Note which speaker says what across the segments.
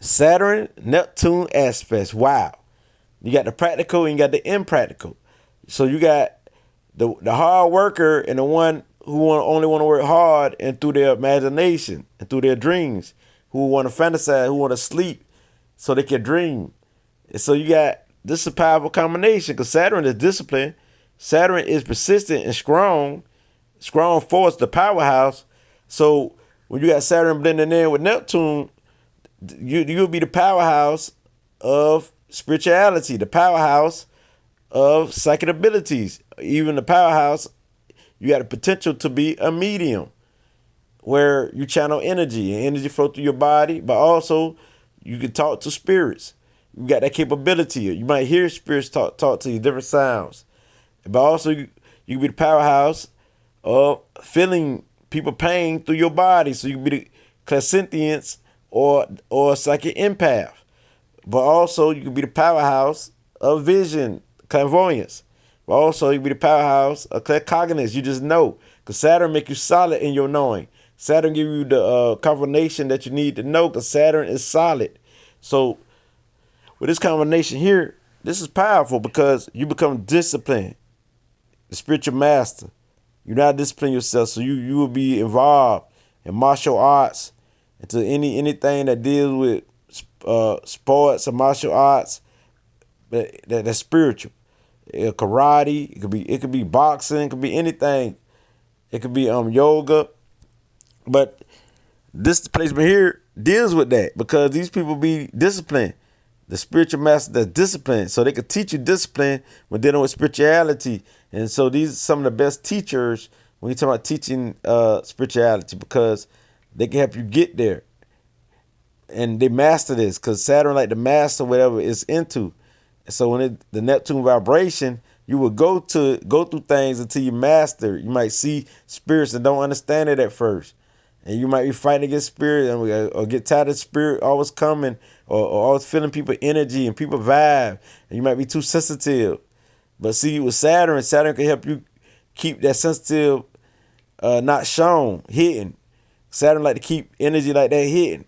Speaker 1: Saturn Neptune aspects. Wow. You got the practical and you got the impractical. So you got the hard worker and the one who only want to work hard and through their imagination and through their dreams, who want to fantasize, who want to sleep so they can dream. And so you got this is a powerful combination because Saturn is disciplined. Saturn is persistent and strong force, the powerhouse. So when you got Saturn blending in with Neptune, you'll be the powerhouse of spirituality, the powerhouse of psychic abilities, even the powerhouse. You got the potential to be a medium where you channel energy and energy flow through your body, but also you can talk to spirits. You got that capability. You might hear spirits talk to you, different sounds. But also you can be the powerhouse of feeling people pain through your body. So you can be the clairsentience or psychic empath. But also you can be the powerhouse of vision, clairvoyance. But also you can be the powerhouse of claircognizance. You just know. Because Saturn make you solid in your knowing. Saturn give you the confirmation that you need to know because Saturn is solid. So with this combination here, this is powerful because you become disciplined, the spiritual master. You not discipline yourself, so you will be involved in martial arts, into anything that deals with sports or martial arts that's spiritual. Karate, it could be boxing, it could be anything. It could be yoga, but this placement here deals with that because these people be disciplined. The spiritual master that's disciplined, so they could teach you discipline when dealing with spirituality. And so these are some of the best teachers when you talk about teaching spirituality because they can help you get there. And they master this because Saturn like to master whatever it's into. And so when the Neptune vibration, you will go through things until you master. You might see spirits and don't understand it at first. And you might be fighting against spirit or get tired of spirit always coming or always feeling people energy and people vibe. And you might be too sensitive. But see, with Saturn can help you keep that sensitive not shown, hidden. Saturn like to keep energy like that hidden.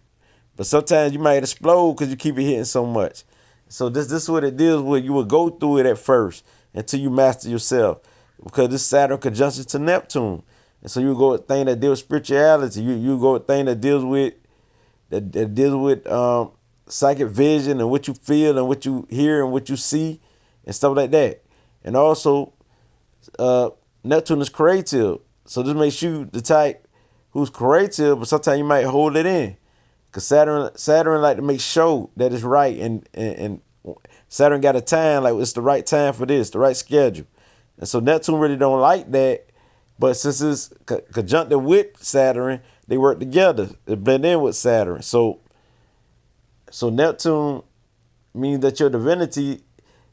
Speaker 1: But sometimes you might explode because you keep it hidden so much. So this is what it deals with. You will go through it at first until you master yourself. Because this Saturn conjunction to Neptune. And so you go with thing that deals with spirituality. You go with thing that deals with psychic vision and what you feel and what you hear and what you see and stuff like that. And also, Neptune is creative. So this makes you the type who's creative, but sometimes you might hold it in. Because Saturn like to make sure that it's right. And Saturn got a time, like it's the right time for this, the right schedule. And so Neptune really don't like that. But since it's conjunctive with Saturn, they work together. They blend in with Saturn. So Neptune means that your divinity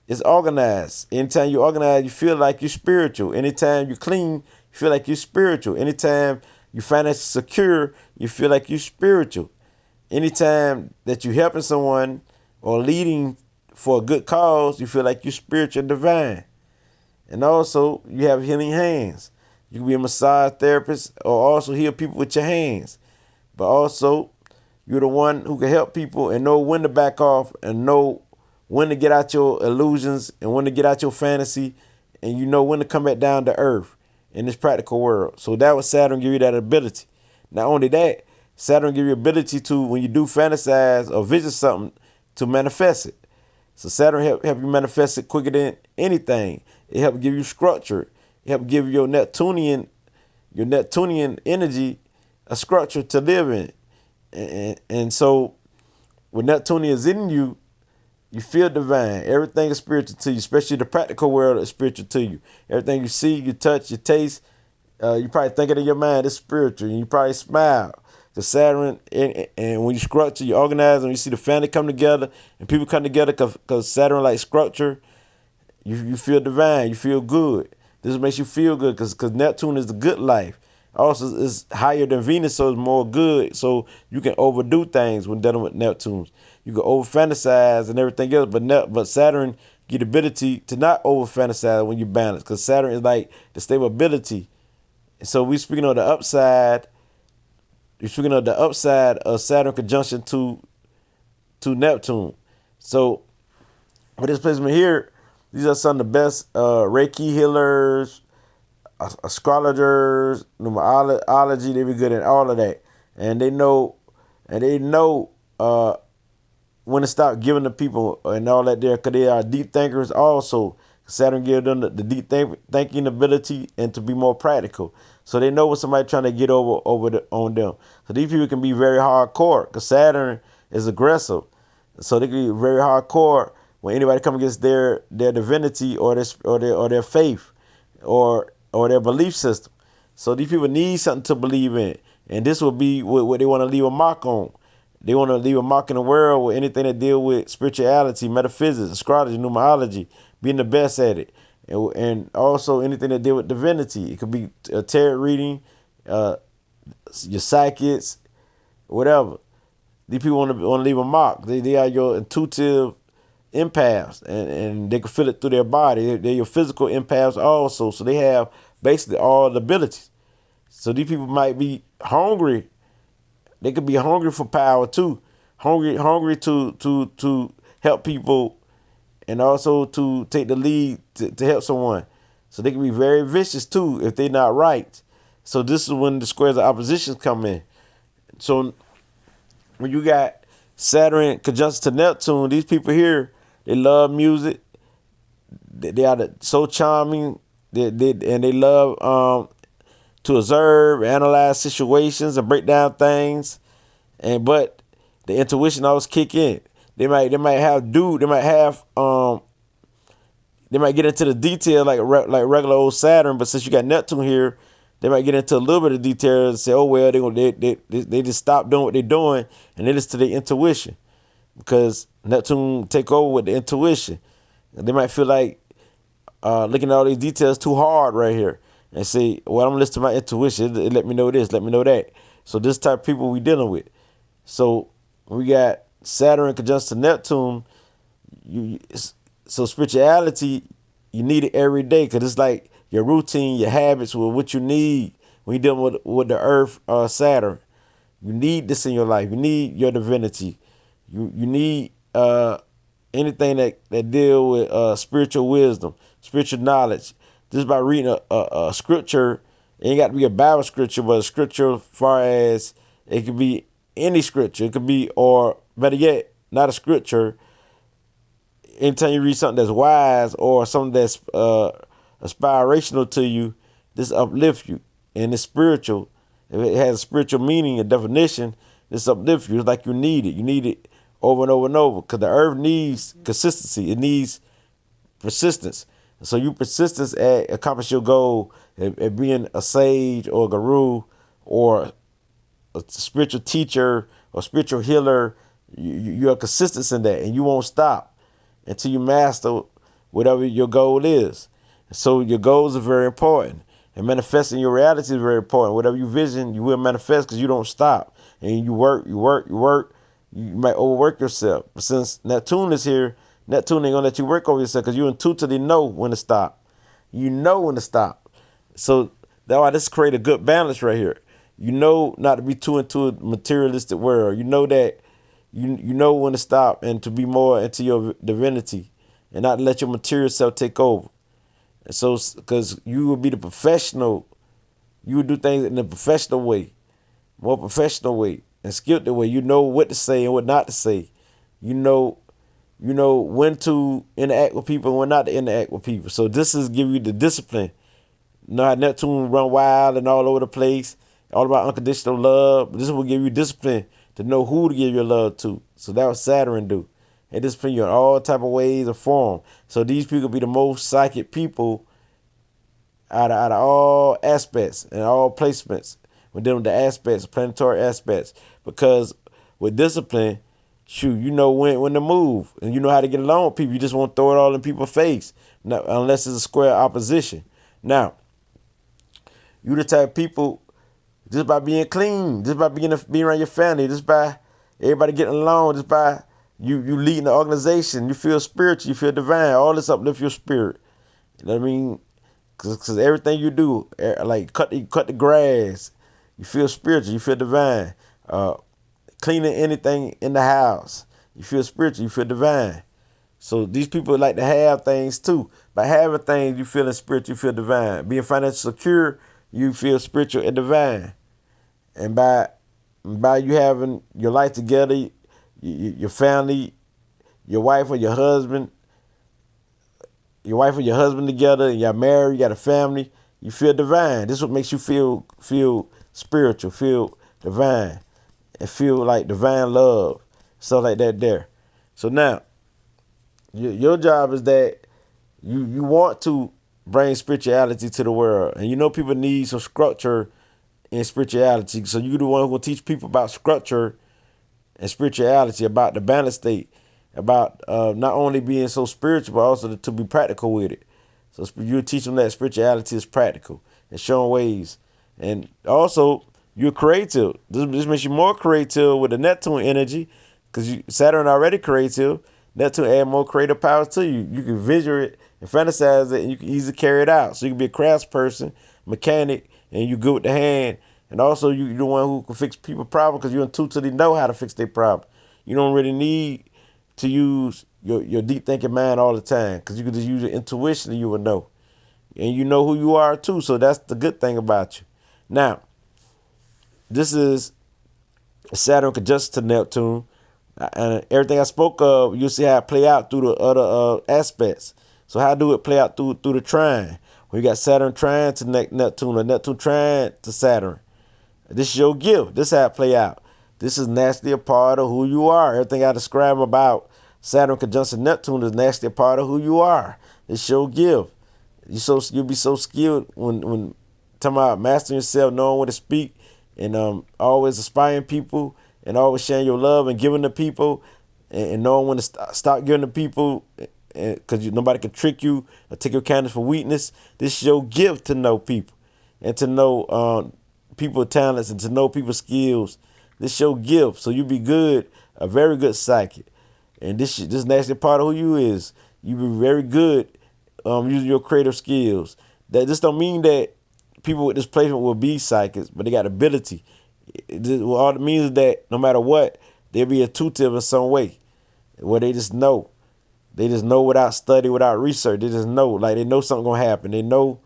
Speaker 1: is organized. Anytime you organize, you feel like you're spiritual. Anytime you clean, you feel like you're spiritual. Anytime you financially secure, you feel like you're spiritual. Anytime that you're helping someone or leading for a good cause, you feel like you're spiritual and divine. And also, you have healing hands. You can be a massage therapist or also heal people with your hands. But also, you're the one who can help people and know when to back off and know when to get out your illusions and when to get out your fantasy. And you know when to come back down to earth in this practical world. So that was Saturn give you that ability. Not only that, Saturn give you ability to, when you do fantasize or vision something, to manifest it. So Saturn help you manifest it quicker than anything. It help give you structure. It help give your Neptunian energy a structure to live in. And so when Neptunian is in you, you feel divine. Everything is spiritual to you, especially the practical world is spiritual to you. Everything you see, you touch, you taste, you probably think it in your mind, it's spiritual. And you probably smile. The Saturn, and when you structure, you organize, and you see the family come together, and people come together because Saturn like structure, you feel divine, you feel good. This makes you feel good because Neptune is the good life. Also, it's higher than Venus, so it's more good. So you can overdo things when dealing with Neptunes. You can over fantasize and everything else, but Saturn get the ability to not over fantasize when you balance, because Saturn is like the stability. And so we speaking of the upside. You're speaking of the upside of Saturn conjunction to to Neptune. So with this placement here, these are some of the best Reiki healers, astrologers, numerology. They be good at all of that, and they know, when to stop giving the people and all that there, because they are deep thinkers also. Saturn gives them the deep thinking ability and to be more practical. So they know what somebody trying to get on them. So these people can be very hardcore because Saturn is aggressive. So they can be very hardcore when anybody come against their divinity or their faith or their belief system. So these people need something to believe in, and this will be what they want to leave a mark on. They want to leave a mark in the world with anything that deal with spirituality, metaphysics, astrology, numerology, being the best at it, and also anything that deal with divinity. It could be a tarot reading, your psychics, whatever. These people want to leave a mark. They are your intuitive empaths, and they can feel it through their body. They're your physical empaths also, so they have basically all the abilities. So these people might be hungry. They could be hungry for power too, hungry to help people, and also to take the lead to help someone. So they can be very vicious too if they're not right. So this is when the squares of oppositions come in. So when you got Saturn conjunction to Neptune, these people here, they love music. They are so charming. And they love to observe, analyze situations, and break down things. But the intuition always kick in. They might get into the detail like regular old Saturn, but since you got Neptune here, they might get into a little bit of detail and say, oh well, they just stop doing what they're doing and they listen to their intuition, because Neptune take over with the intuition. They might feel like looking at all these details too hard right here and say, well, I'm listening to my intuition. It let me know this, let me know that. So this type of people we dealing with. So we got Saturn conjunction to Neptune. So spirituality, you need it every day, because it's like your routine, your habits, with what you need when you're dealing with the Earth, Saturn. You need this in your life. You need your divinity. You need anything that deal with spiritual wisdom, spiritual knowledge. Just by reading a scripture, it ain't got to be a Bible scripture, but a scripture as far as it could be any scripture. It could be, or better yet, not a scripture. Anytime you read something that's wise or something that's aspirational to you, this uplift you. And it's spiritual. If it has a spiritual meaning, a definition, this uplift you. It's like you need it. You need it over and over and over, because the earth needs consistency. It needs persistence. So you persistence at accomplish your goal at being a sage or a guru or a spiritual teacher or spiritual healer. You're consistent in that, and you won't stop until you master whatever your goal is. So your goals are very important, and manifesting your reality is very important. Whatever you vision, you will manifest, because you don't stop, and you work. You might overwork yourself, but since Neptune is here, Neptune ain't gonna let you work over yourself, because you intuitively know when to stop. You know when to stop. So that's why this create a good balance right here. You know not to be too into a materialistic world. You know that you know when to stop and to be more into your divinity, and not let your material self take over. And so, because you will be the professional, you will do things in the professional way, more professional way, and skilled way. You know what to say and what not to say. You know when to interact with people and when not to interact with people. So this is give you the discipline. You know how Neptune run wild and all over the place, all about unconditional love. This will give you discipline to know who to give your love to. So that what Saturn do. And discipline you in all type of ways or form. So these people be the most psychic people out of all aspects and all placements. When dealing with the aspects, planetary aspects. Because with discipline, shoot, you know when to move, and you know how to get along with people. You just won't throw it all in people's face, unless it's a square opposition. Now, you the type of people, just by being clean, just by being around your family, just by everybody getting along, just by you leading the organization, you feel spiritual, you feel divine. All this uplift your spirit. You know what I mean? Because everything you do, like cut the grass, you feel spiritual, you feel divine. Cleaning anything in the house, You feel spiritual. You feel divine. So these people like to have things too. By having things, you feeling spiritual, you feel divine. Being financially secure, you feel spiritual and divine. And by you having your life together, your family, your wife or your husband together, and y'all married, you got a family, you feel divine. This is what makes you feel spiritual, feel divine, and feel like divine love, stuff like that there. So now, your job is that you want to bring spirituality to the world, and you know people need some structure in spirituality. So you the one who will teach people about structure and spirituality, about the balance state, about not only being so spiritual but also to be practical with it. So you teach them that spirituality is practical and showing ways, and also you're creative. This makes you more creative with the Neptune energy, because Saturn already creative. Neptune add more creative powers to you. You can visual it and fantasize it, and you can easily carry it out. So you can be a craftsperson, mechanic, and you good with the hand. And also you're the one who can fix people's problems, because you intuitively know how to fix their problem. You don't really need to use your deep thinking mind all the time, because you can just use your intuition and you will know. And you know who you are too. So that's the good thing about you. Now, this is Saturn conjunction to Neptune. And everything I spoke of, you'll see how it play out through the other aspects. So how do it play out through the trine? When you got Saturn trine to Neptune, or Neptune trine to Saturn. This is your gift. This is how it play out. This is naturally a part of who you are. Everything I describe about Saturn conjunction Neptune is naturally a part of who you are. It's your gift. You'll be so skilled when talking about mastering yourself, knowing when to speak, and always inspiring people, and always sharing your love and giving to people, and knowing when to stop giving to people, because nobody can trick you or take your kindness for weakness. This is your gift, to know people and to know people's talents and to know people's skills. This is your gift. So you be good, a very good psychic. And this naturally part of who you is. You be very good using your creative skills. That just don't mean that people with this placement will be psychics, but they got ability. All it means is that no matter what, they'll be intuitive in some way, where they just know. They just know without study, without research. They just know, like they know something gonna happen. They know,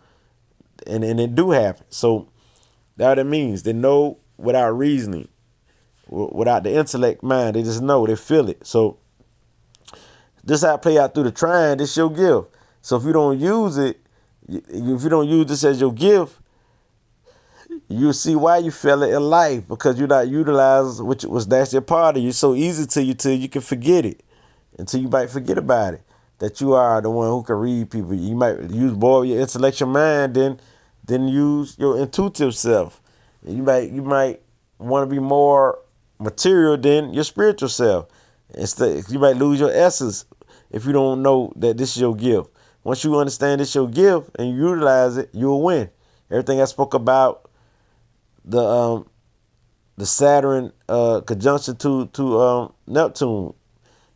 Speaker 1: and it do happen. So that's what it means. They know without reasoning, without the intellect mind. They just know. They feel it. So this how it play out through the trine. This your gift. So if you don't use it, if you don't use this as your gift, you'll see why you fail it in life, because you're not utilizing which was that's your part of you. It's so easy to you till you can forget it, until you might forget about it, that you are the one who can read people. You might use more of your intellectual mind than use your intuitive self. And you might want to be more material than your spiritual self. Instead, you might lose your essence if you don't know that this is your gift. Once you understand this is your gift and you utilize it, you'll win. Everything I spoke about, the Saturn conjunction to Neptune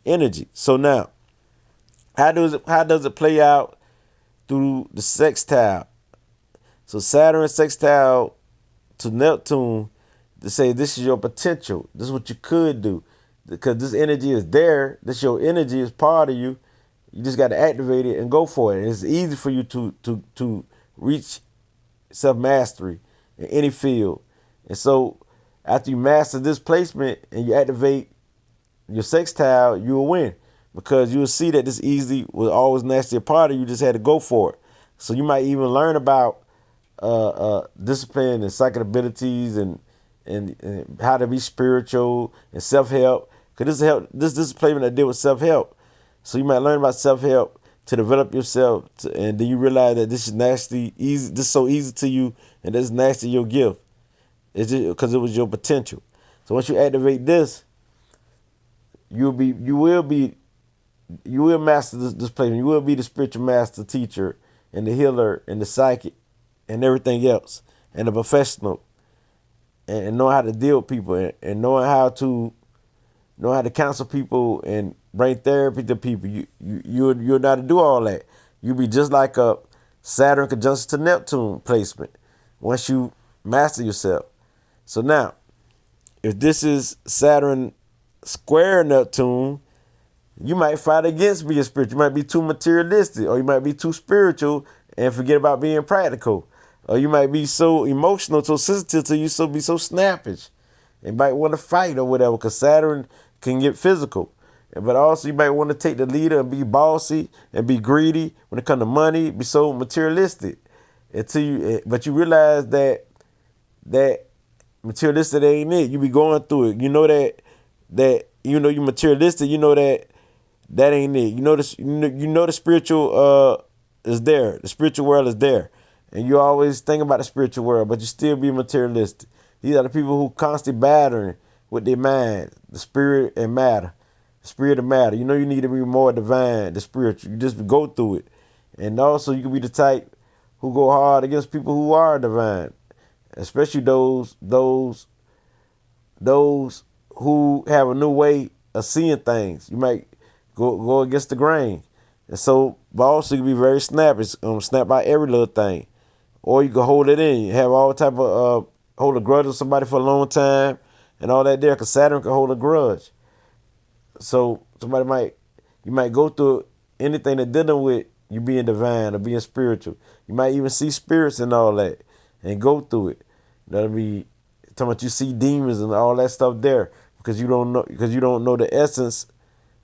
Speaker 1: energy. So now, how does it play out through the sextile? So Saturn sextile to Neptune, to say this is your potential. This is what you could do, because this energy is there. This your energy is part of you. You just got to activate it and go for it. It's easy for you to reach self-mastery in any field. And so after you master this placement and you activate your sextile, you will win, because you'll see that this easily was always naturally a part of you. You just had to go for it. So you might even learn about discipline and psychic abilities and how to be spiritual and self-help, because this is a placement that deal with self-help. So you might learn about self-help to develop yourself, and then you realize that this is naturally easy. This is so easy to you, and this is naturally your gift. It's just because it was your potential. So once you activate this, you will master this placement. You will be the spiritual master teacher and the healer and the psychic and everything else, and the professional, and know how to deal with people, and knowing how to counsel people and bring therapy to people. You'll know how to do all that. You'll be just like a Saturn conjunction to Neptune placement once you master yourself. So now, if this is Saturn square Neptune, You might fight against being spiritual. You might be too materialistic, or you might be too spiritual and forget about being practical. Or you might be so emotional, so sensitive to you, so be so snappish. And might want to fight or whatever, because Saturn can get physical. But also you might want to take the leader and be bossy and be greedy when it comes to money, be so materialistic. But you realize that materialistic ain't it. You be going through it. You know that you know you materialistic, you know that ain't it. You know the spiritual is there. The spiritual world is there. And you always think about the spiritual world, but you still be materialistic. These are the people who constantly battering with their mind, the spirit and matter. The spirit and matter. You know you need to be more divine, the spiritual. You just go through it. And also you can be the type who go hard against people who are divine. Especially those who have a new way of seeing things. You might go against the grain. And so, but also you can be very snappish, snap out every little thing. Or you can hold it in. You have all type of, hold a grudge with somebody for a long time and all that there, because Saturn can hold a grudge. So you might go through anything that dealing with you being divine or being spiritual. You might even see spirits and all that and go through it. You know what I mean? Talking about you see demons and all that stuff there because you don't know the essence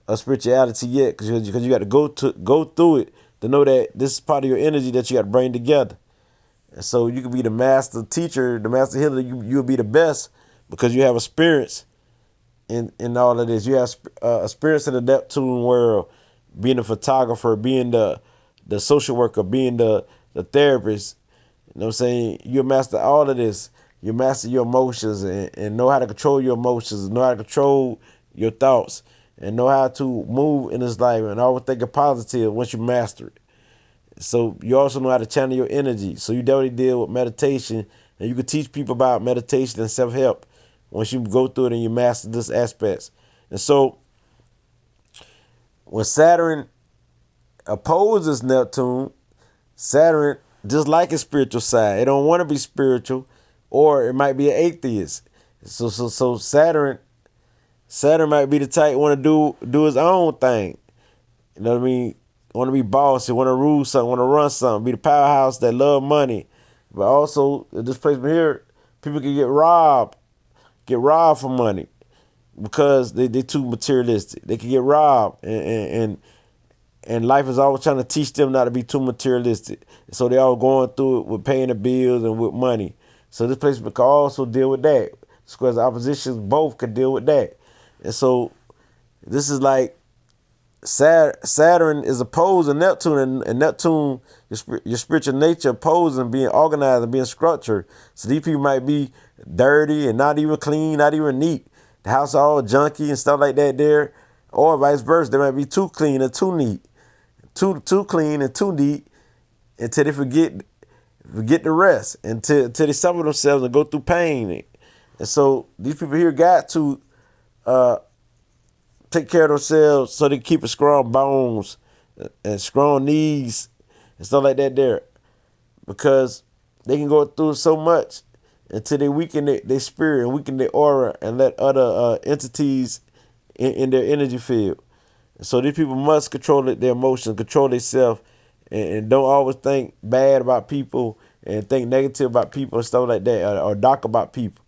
Speaker 1: of spirituality yet, because you got to go through it to know that this is part of your energy that you got to bring together. And so you can be the master teacher, the master healer. You'll be the best because you have experience in all of this. You have experience in the Neptune world, being a photographer, being the social worker, being the therapist. You know what I'm saying? You master all of this. You master your emotions and know how to control your emotions, know how to control your thoughts, and know how to move in this life and always think of positive once you master it. So you also know how to channel your energy. So you definitely deal with meditation, and you can teach people about meditation and self-help once you go through it and you master this aspects. And so when Saturn opposes Neptune, Saturn just like its spiritual side. It don't want to be spiritual, or it might be an atheist. So Saturn might be the type want to do his own thing. You know what I mean? Want to be bossy, want to rule something, want to run something, be the powerhouse that love money. But also, at this place here, people can get robbed for money because they too materialistic. They can get robbed, and life is always trying to teach them not to be too materialistic. So they all going through it with paying the bills and with money. So this place can also deal with that. Because the oppositions both can deal with that. And so this is like Saturn is opposing Neptune, and Neptune, your spiritual nature opposing being organized and being structured. So these people might be dirty and not even clean, not even neat. The house all junky and stuff like that there. Or vice versa. They might be too clean and too neat. Too clean and too neat until they forget the rest. Until they suffer themselves and go through pain. And so these people here got to take care of themselves so they keep a strong bones and strong knees and stuff like that there, because they can go through so much until they weaken their spirit and weaken their aura and let other entities in their energy field. So these people must control their emotions, control themselves, and don't always think bad about people and think negative about people and stuff like that, or dark about people.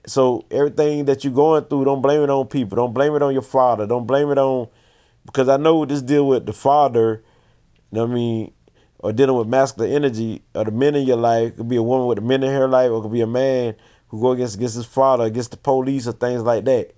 Speaker 1: So everything that you're going through, don't blame it on people. Don't blame it on your father. Don't blame it on, because I know this deal with the father, you know what I mean, or dealing with masculine energy, or the men in your life. It could be a woman with the men in her life, or it could be a man who go against his father, against the police, or things like that.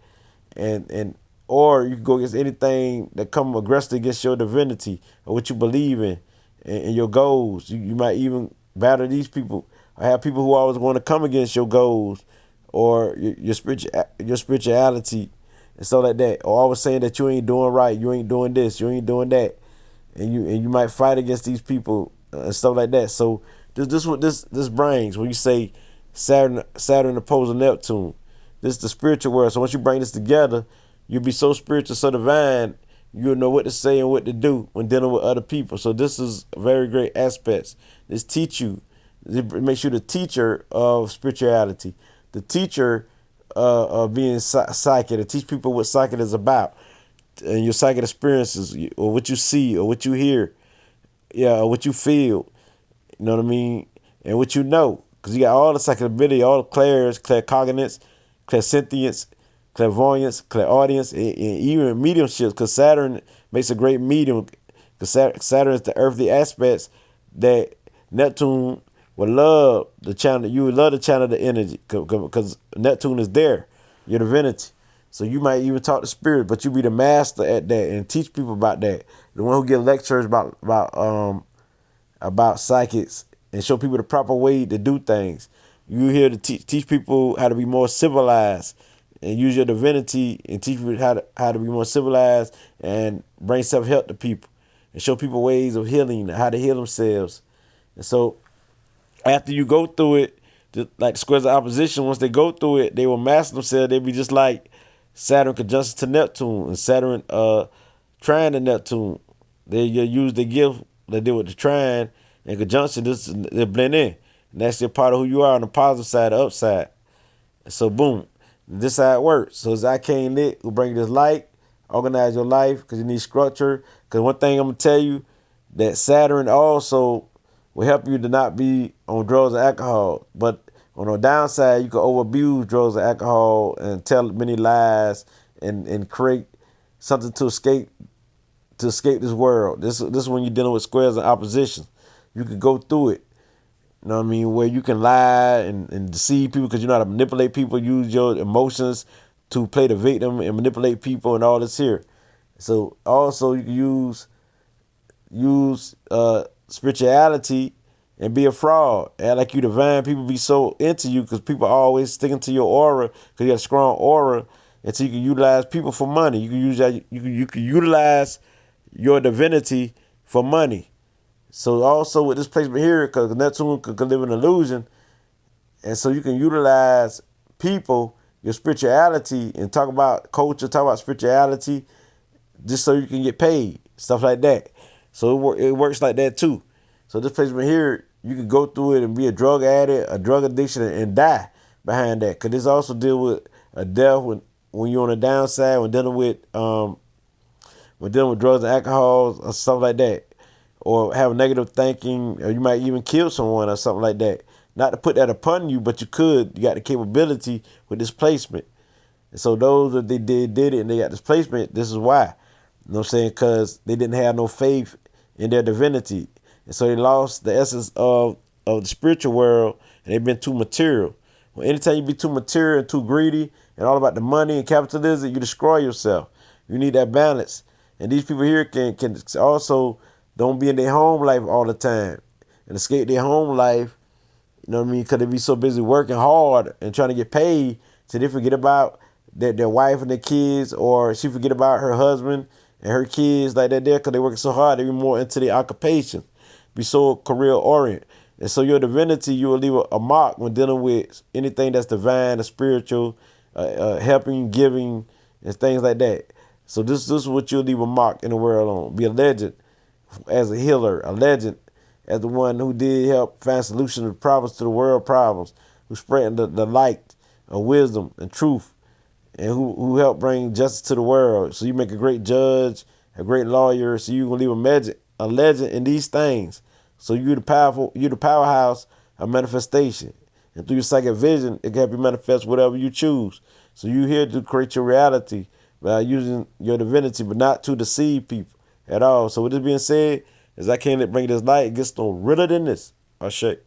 Speaker 1: And or you can go against anything that come aggressive against your divinity or what you believe in and your goals. You might even battle these people. I have people who always want to come against your goals or your spirituality and stuff like that, or always saying that you ain't doing right, you ain't doing this, you ain't doing that, and you might fight against these people and stuff like that. So this what this brings when you say Saturn opposing Neptune. This is the spiritual world. So once you bring this together, you'll be so spiritual, so divine, you'll know what to say and what to do when dealing with other people. So this is a very great aspects. This teach you. It makes you the teacher of spirituality, the teacher of being psychic, to teach people what psychic is about. and your psychic experiences, or what you see, or what you hear, yeah, or what you feel. You know what I mean, and what you know, because you got all the psychic ability, all the claircognizance, clairsentience, clairvoyance, clairaudience, and even mediumships. Because Saturn makes a great medium. Because Saturn is the earthly aspects that Neptune would love the channel. You would love to channel the energy because Neptune is there, your divinity. So you might even talk to spirit, but you be the master at that and teach people about that. The one who give lectures about psychics and show people the proper way to do things. You here to teach people how to be more civilized and use your divinity and teach people how to be more civilized and bring self-help to people and show people ways of healing, how to heal themselves. And so after you go through it, like the squares of opposition, once they go through it, they will master themselves. They'll be just like Saturn conjunction to Neptune and Saturn trine to Neptune. They use the gift they did with the trine and conjunction. They blend in. And that's your part of who you are on the positive side, the upside. And so boom, this is how it works. So as I came lit, we'll bring this light, organize your life because you need structure. Because one thing I'm gonna tell you, that Saturn also will help you to not be on drugs and alcohol. But on the downside, you can overabuse drugs and alcohol and tell many lies and create something to escape this world. This is when you're dealing with squares and oppositions. You can go through it. You know what I mean? Where you can lie and deceive people because you know how to manipulate people, use your emotions to play the victim and manipulate people and all this here. So also you can use spirituality and be a fraud. Act like you divine. People be so into you because people are always sticking to your aura because you got a strong aura. And so you can utilize people for money. You can use that. You can utilize your divinity for money. So also with this placement here, because Neptune could live an illusion, and so you can utilize people, your spirituality, and talk about culture, talk about spirituality, just so you can get paid, stuff like that. So it works like that too. So this placement here, you can go through it and be a drug addict, a drug addiction, and die behind that. Because this also deal with a death when you're on the downside, when dealing with drugs and alcohol or stuff like that, or have negative thinking, or you might even kill someone or something like that. Not to put that upon you, but you could. You got the capability with this placement. And so those that they did it and they got this placement, this is why. You know what I'm saying? Because they didn't have no faith in their divinity. And so they lost the essence of the spiritual world and they've been too material. Well, anytime you be too material and too greedy and all about the money and capitalism, you destroy yourself. You need that balance. And these people here can also don't be in their home life all the time and escape their home life. You know what I mean? Because they be so busy working hard and trying to get paid, so they forget about their wife and their kids, or she forget about her husband and her kids like that there because they working so hard. They be more into their occupation, be so career oriented. And so your divinity, you will leave a mark when dealing with anything that's divine, or spiritual, helping, giving, and things like that. So this is what you'll leave a mark in the world on. Be a legend as a healer, a legend as the one who did help find solutions to problems, to the world problems, who spread the light of wisdom and truth, and who helped bring justice to the world. So you make a great judge, a great lawyer. So you're gonna leave a legend in these things. So you're the powerhouse of manifestation. And through your psychic vision, it can help you manifest whatever you choose. So you're here to create your reality by using your divinity, but not to deceive people at all. So with this being said, as I can't bring this light, it gets no realer than this. I'll shake.